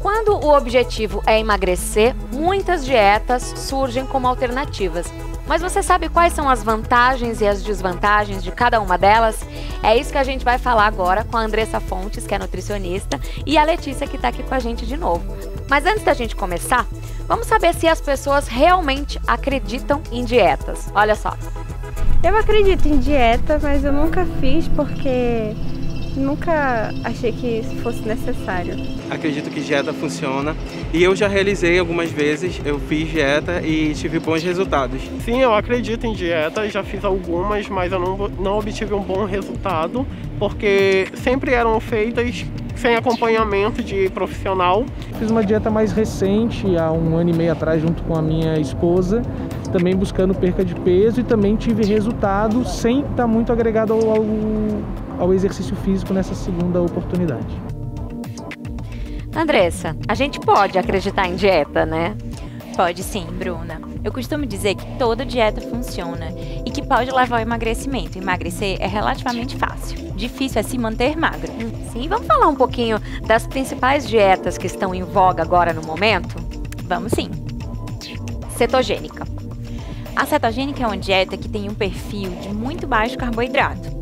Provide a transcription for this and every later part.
Quando o objetivo é emagrecer, muitas dietas surgem como alternativas. Mas você sabe quais são as vantagens e as desvantagens de cada uma delas? É isso que a gente vai falar agora com a Andressa Fontes, que é nutricionista, e a Letícia, que está aqui com a gente de novo. Mas antes da gente começar, vamos saber se as pessoas realmente acreditam em dietas. Olha só. Eu acredito em dieta, mas eu nunca fiz porque nunca achei que isso fosse necessário. Acredito que dieta funciona e eu já realizei algumas vezes, eu fiz dieta e tive bons resultados. Sim, eu acredito em dieta, já fiz algumas, mas eu não obtive um bom resultado, porque sempre eram feitas sem acompanhamento de profissional. Fiz uma dieta mais recente, há 1 ano e meio atrás, junto com a minha esposa, também buscando perca de peso, e também tive resultado sem estar muito agregado ao exercício físico nessa segunda oportunidade. Andressa, a gente pode acreditar em dieta, né? Pode sim, Bruna. Eu costumo dizer que toda dieta funciona e que pode levar ao emagrecimento. Emagrecer é relativamente fácil. Difícil é se manter magro. Sim, vamos falar um pouquinho das principais dietas que estão em voga agora no momento? Vamos sim. Cetogênica. A cetogênica é uma dieta que tem um perfil de muito baixo carboidrato.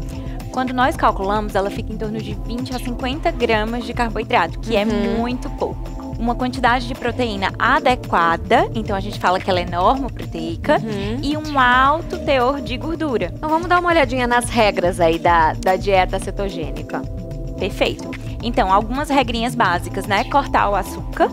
Quando nós calculamos, ela fica em torno de 20 a 50 gramas de carboidrato, que é muito pouco. Uma quantidade de proteína adequada, então a gente fala que ela é normoproteica, e um alto teor de gordura. Então vamos dar uma olhadinha nas regras aí da dieta cetogênica. Perfeito. Então, algumas regrinhas básicas, né? Cortar o açúcar,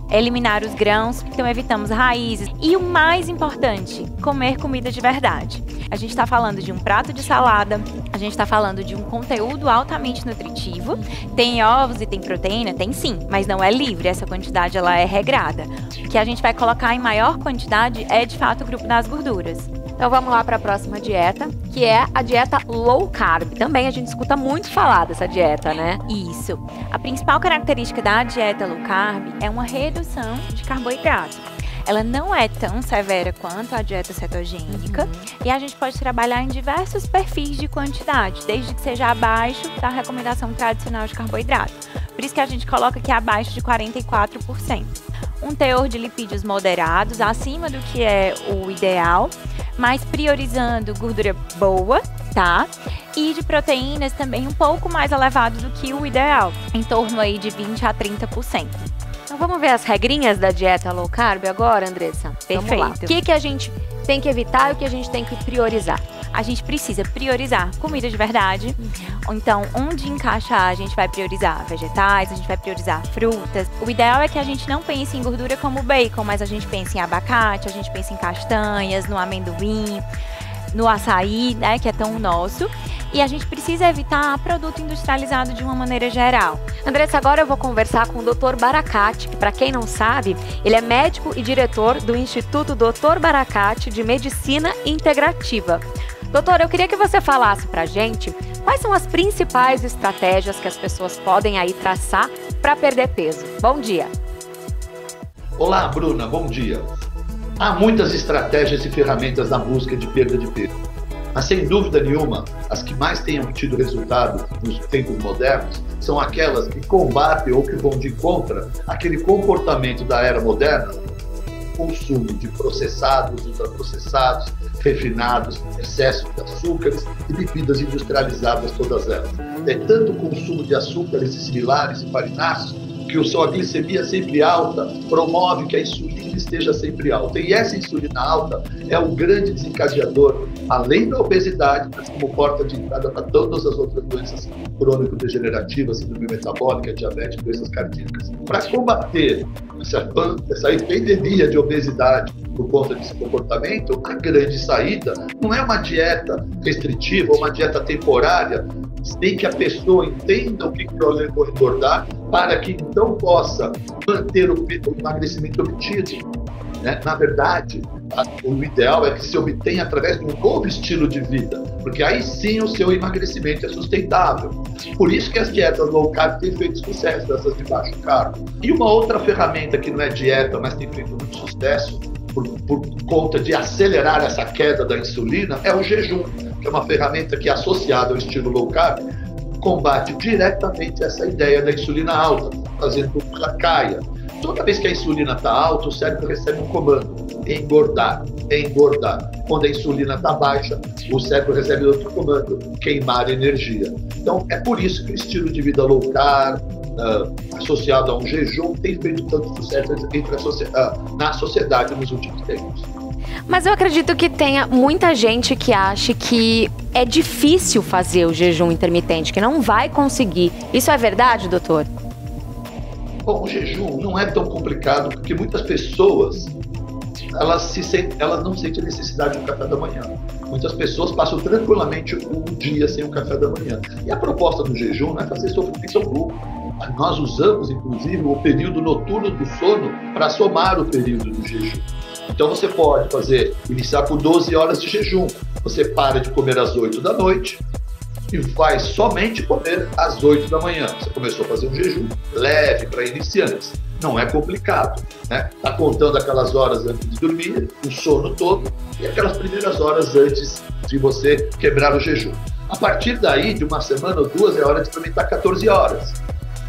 eliminar os grãos, então evitamos raízes. E o mais importante, comer comida de verdade. A gente está falando de um prato de salada, a gente está falando de um conteúdo altamente nutritivo. Tem ovos e tem proteína? Tem sim, mas não é livre, essa quantidade ela é regrada. O que a gente vai colocar em maior quantidade é, de fato, o grupo das gorduras. Então vamos lá para a próxima dieta, que é a dieta low carb. Também a gente escuta muito falar dessa dieta, né? Isso. A principal característica da dieta low carb é uma redução de carboidrato. Ela não é tão severa quanto a dieta cetogênica e a gente pode trabalhar em diversos perfis de quantidade, desde que seja abaixo da recomendação tradicional de carboidrato. Por isso que a gente coloca aqui abaixo de 44%. Um teor de lipídios moderados, acima do que é o ideal, mas priorizando gordura boa, tá? E de proteínas também um pouco mais elevado do que o ideal, em torno aí de 20 a 30%. Então vamos ver as regrinhas da dieta low carb agora, Andressa? Perfeito. O que a gente tem que evitar e o que a gente tem que priorizar? A gente precisa priorizar comida de verdade. Então, onde encaixar, a gente vai priorizar vegetais, a gente vai priorizar frutas. O ideal é que a gente não pense em gordura como bacon, mas a gente pense em abacate, a gente pense em castanhas, no amendoim, no açaí, né, que é tão nosso. E a gente precisa evitar produto industrializado de uma maneira geral. Andressa, agora eu vou conversar com o Dr. Baracate, que, para quem não sabe, ele é médico e diretor do Instituto Dr. Baracate de Medicina Integrativa. Doutor, eu queria que você falasse pra gente quais são as principais estratégias que as pessoas podem aí traçar para perder peso. Bom dia. Olá, Bruna, bom dia. Há muitas estratégias e ferramentas na busca de perda de peso. Mas, sem dúvida nenhuma, as que mais têm obtido resultado nos tempos modernos são aquelas que combatem ou que vão de contra aquele comportamento da era moderna, consumo de processados, ultraprocessados, refinados, excesso de açúcares e bebidas industrializadas, todas elas. É tanto consumo de açúcares e similares e farináceos que a glicemia sempre alta promove que a insulina esteja sempre alta. E essa insulina alta é o grande desencadeador, além da obesidade, mas como porta de entrada para todas as outras doenças crônico-degenerativas, síndrome metabólica, diabetes, doenças cardíacas. Para combater essa epidemia de obesidade por conta desse comportamento, a grande saída não é uma dieta restritiva ou uma dieta temporária, sem que a pessoa entenda o que eu vou engordar, para que então possa manter o emagrecimento obtido. Né? Na verdade, o ideal é que se obtenha através de um novo estilo de vida, porque aí sim o seu emagrecimento é sustentável. Por isso que as dietas low carb têm feito sucesso, essas de baixo carbo. E uma outra ferramenta que não é dieta, mas tem feito muito sucesso, por conta de acelerar essa queda da insulina, é o jejum, que é uma ferramenta que, associada ao estilo low carb, combate diretamente essa ideia da insulina alta, fazendo com que ela caia. Toda vez que a insulina está alta, o cérebro recebe um comando: engordar, engordar. Quando a insulina está baixa, o cérebro recebe outro comando: queimar energia. Então, é por isso que o estilo de vida low carb, associado a um jejum, tem feito tanto sucesso na sociedade nos últimos tempos. Mas eu acredito que tenha muita gente que acha que é difícil fazer o jejum intermitente, que não vai conseguir. Isso é verdade, doutor? Bom, o jejum não é tão complicado, porque muitas pessoas elas não sentem a necessidade do café da manhã. Muitas pessoas passam tranquilamente um dia sem o café da manhã. E a proposta do jejum não é fazer sofrimento algum. Nós usamos, inclusive, o período noturno do sono para somar o período do jejum. Então você pode iniciar com 12 horas de jejum. Você para de comer às 8 da noite e vai somente comer às 8 da manhã. Você começou a fazer um jejum leve para iniciantes. Não é complicado, né? Tá contando aquelas horas antes de dormir, o sono todo, e aquelas primeiras horas antes de você quebrar o jejum. A partir daí, de uma semana ou duas, é hora de experimentar 14 horas.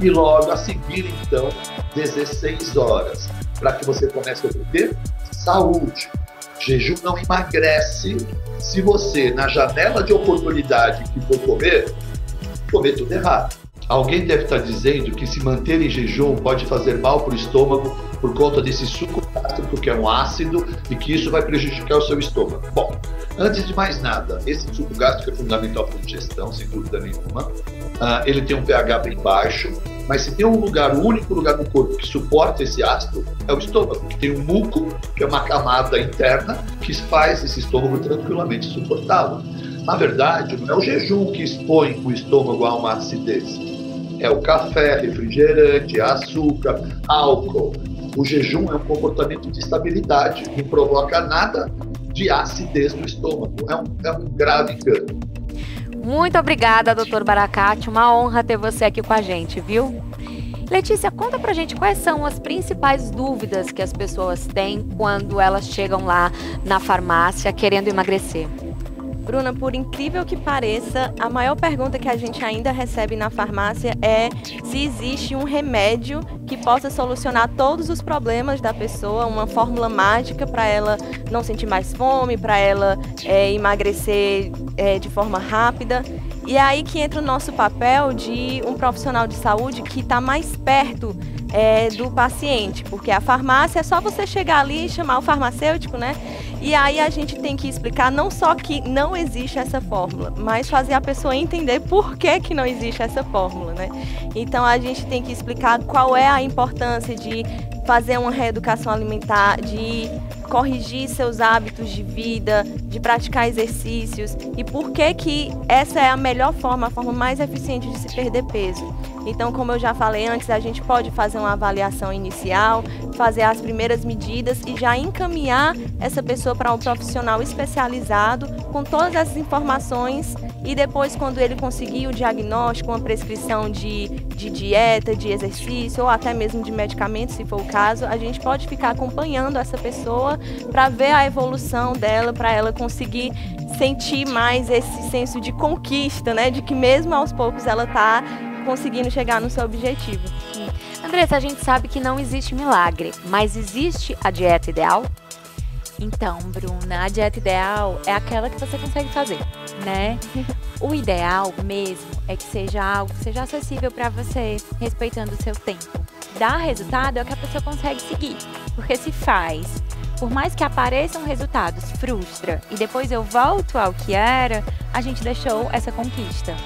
E logo a seguir, então, 16 horas. Para que você comece a ter saúde. Jejum não emagrece se você, na janela de oportunidade que for comer tudo errado. Alguém deve estar dizendo que se manter em jejum pode fazer mal para o estômago por conta desse suco gástrico, que é um ácido, e que isso vai prejudicar o seu estômago. Bom, antes de mais nada, esse suco gástrico é fundamental para a digestão, sem dúvida nenhuma. Ele tem um pH bem baixo, mas se tem o único lugar no corpo que suporta esse ácido, é o estômago, que tem um muco, que é uma camada interna, que faz esse estômago tranquilamente suportá-lo. Na verdade, não é o jejum que expõe o estômago a uma acidez. É o café, refrigerante, açúcar, álcool. O jejum é um comportamento de estabilidade, não provoca nada de acidez no estômago. É um grave engano. Muito obrigada, doutor Baracate. Uma honra ter você aqui com a gente, viu? Letícia, conta pra gente quais são as principais dúvidas que as pessoas têm quando elas chegam lá na farmácia querendo emagrecer. Bruna, por incrível que pareça, a maior pergunta que a gente ainda recebe na farmácia é se existe um remédio que possa solucionar todos os problemas da pessoa, uma fórmula mágica para ela não sentir mais fome, para ela emagrecer de forma rápida. E é aí que entra o nosso papel de um profissional de saúde que está mais perto do paciente, porque a farmácia é só você chegar ali e chamar o farmacêutico, né? E aí a gente tem que explicar não só que não existe essa fórmula, mas fazer a pessoa entender por que não existe essa fórmula, né? Então a gente tem que explicar qual é a importância de fazer uma reeducação alimentar, de corrigir seus hábitos de vida, de praticar exercícios e por que essa é a melhor forma, a forma mais eficiente de se perder peso. Então, como eu já falei antes, a gente pode fazer uma avaliação inicial, fazer as primeiras medidas e já encaminhar essa pessoa para um profissional especializado com todas essas informações e depois, quando ele conseguir o diagnóstico, uma prescrição de dieta, de exercício ou até mesmo de medicamentos, se for o caso, a gente pode ficar acompanhando essa pessoa para ver a evolução dela, para ela conseguir sentir mais esse senso de conquista, né? De que mesmo aos poucos ela está conseguindo chegar no seu objetivo. Andressa, a gente sabe que não existe milagre, mas existe a dieta ideal? Então, Bruna, a dieta ideal é aquela que você consegue fazer, né? O ideal mesmo é que seja algo que seja acessível para você, respeitando o seu tempo. Dar resultado é o que a pessoa consegue seguir, porque se faz, por mais que apareçam resultados, frustra e depois eu volto ao que era, a gente deixou essa conquista.